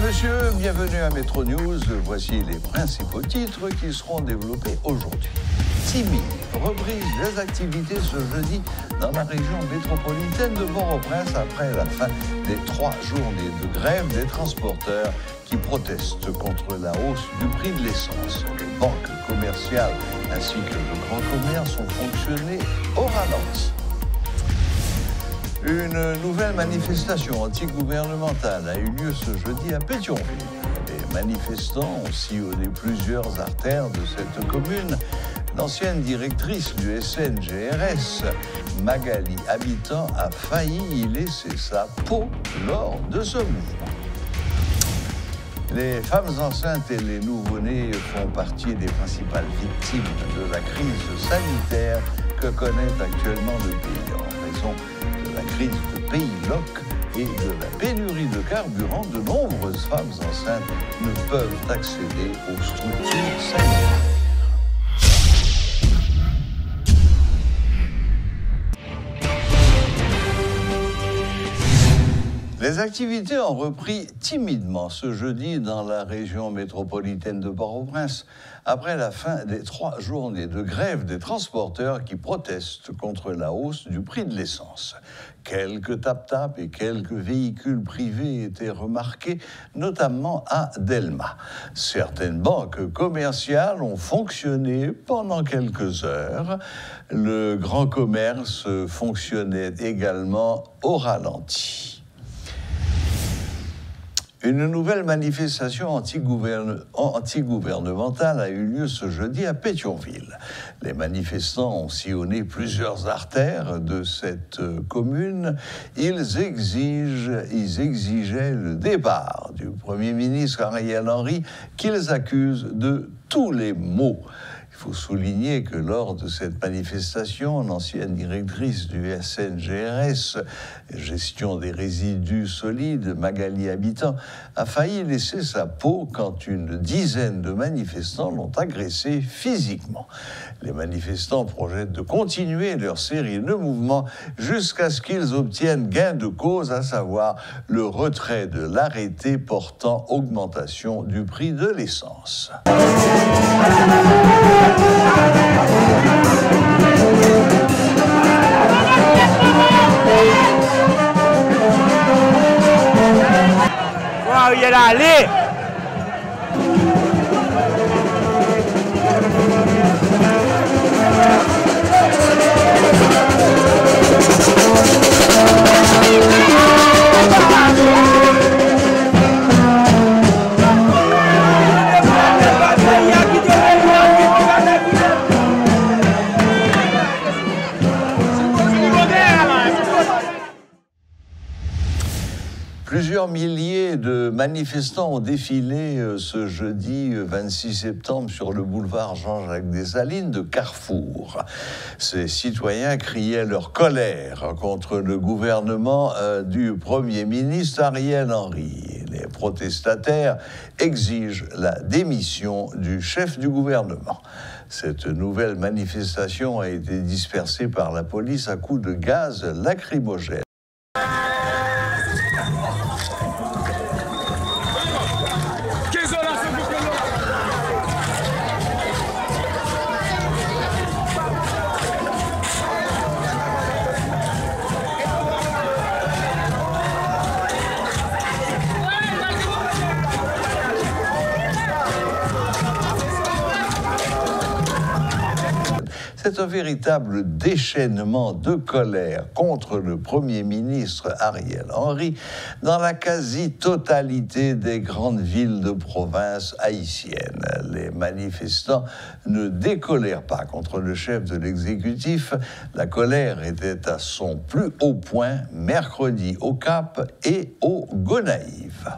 Messieurs, bienvenue à Métro News. Voici les principaux titres qui seront développés aujourd'hui. Timide reprise des activités ce jeudi dans la région métropolitaine de Port-au-Prince après la fin des 3 journées de grève des transporteurs qui protestent contre la hausse du prix de l'essence. Les banques commerciales ainsi que le grand commerce ont fonctionné au ralenti. Une nouvelle manifestation antigouvernementale a eu lieu ce jeudi à Pétionville. Les manifestants ont sillonné plusieurs artères de cette commune. L'ancienne directrice du SNGRS, Magali Habitant, a failli y laisser sa peau lors de ce mouvement. Les femmes enceintes et les nouveau-nés font partie des principales victimes de la crise sanitaire que connaît actuellement le pays en raison de la crise de Pays Loc et de la pénurie de carburant. De nombreuses femmes enceintes ne peuvent accéder aux structures sanitaires. Les activités ont repris timidement ce jeudi dans la région métropolitaine de Port-au-Prince après la fin des 3 journées de grève des transporteurs qui protestent contre la hausse du prix de l'essence. Quelques tap-tap et quelques véhicules privés étaient remarqués, notamment à Delmas. Certaines banques commerciales ont fonctionné pendant quelques heures. Le grand commerce fonctionnait également au ralenti. Une nouvelle manifestation antigouvernementale a eu lieu ce jeudi à Pétionville. Les manifestants ont sillonné plusieurs artères de cette commune. Ils exigeaient le départ du Premier ministre Ariel Henry, qu'ils accusent de tous les maux. Il faut souligner que lors de cette manifestation, l'ancienne directrice du SNGRS, gestion des résidus solides, Magali Habitant, a failli laisser sa peau quand une dizaine de manifestants l'ont agressée physiquement. Les manifestants projettent de continuer leur série de mouvements jusqu'à ce qu'ils obtiennent gain de cause, à savoir le retrait de l'arrêté portant augmentation du prix de l'essence. Wow, il est là, allez! Plusieurs milliers de manifestants ont défilé ce jeudi 26 septembre sur le boulevard Jean-Jacques Dessalines de Carrefour. Ces citoyens criaient leur colère contre le gouvernement du Premier ministre Ariel Henry. Les protestataires exigent la démission du chef du gouvernement. Cette nouvelle manifestation a été dispersée par la police à coups de gaz lacrymogène. C'est un véritable déchaînement de colère contre le Premier ministre Ariel Henry dans la quasi-totalité des grandes villes de province haïtiennes. Les manifestants ne décolèrent pas contre le chef de l'exécutif. La colère était à son plus haut point mercredi au Cap et au Gonaïves.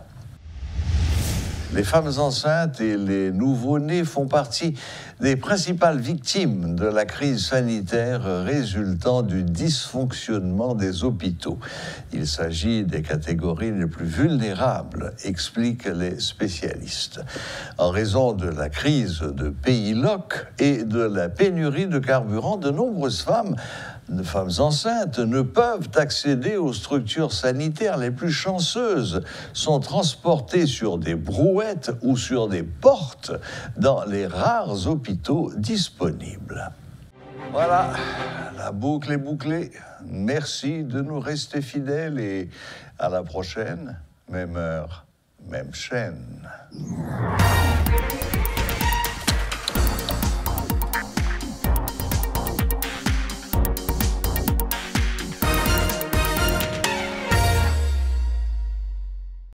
Les femmes enceintes et les nouveau-nés font partie des principales victimes de la crise sanitaire résultant du dysfonctionnement des hôpitaux. Il s'agit des catégories les plus vulnérables, expliquent les spécialistes. En raison de la crise de Pays Loc et de la pénurie de carburant, de nombreuses femmes de femmes enceintes ne peuvent accéder aux structures sanitaires les plus chanceuses, sont transportées sur des brouettes ou sur des portes dans les rares hôpitaux disponibles. Voilà, la boucle est bouclée. Merci de nous rester fidèles et à la prochaine, même heure, même chaîne.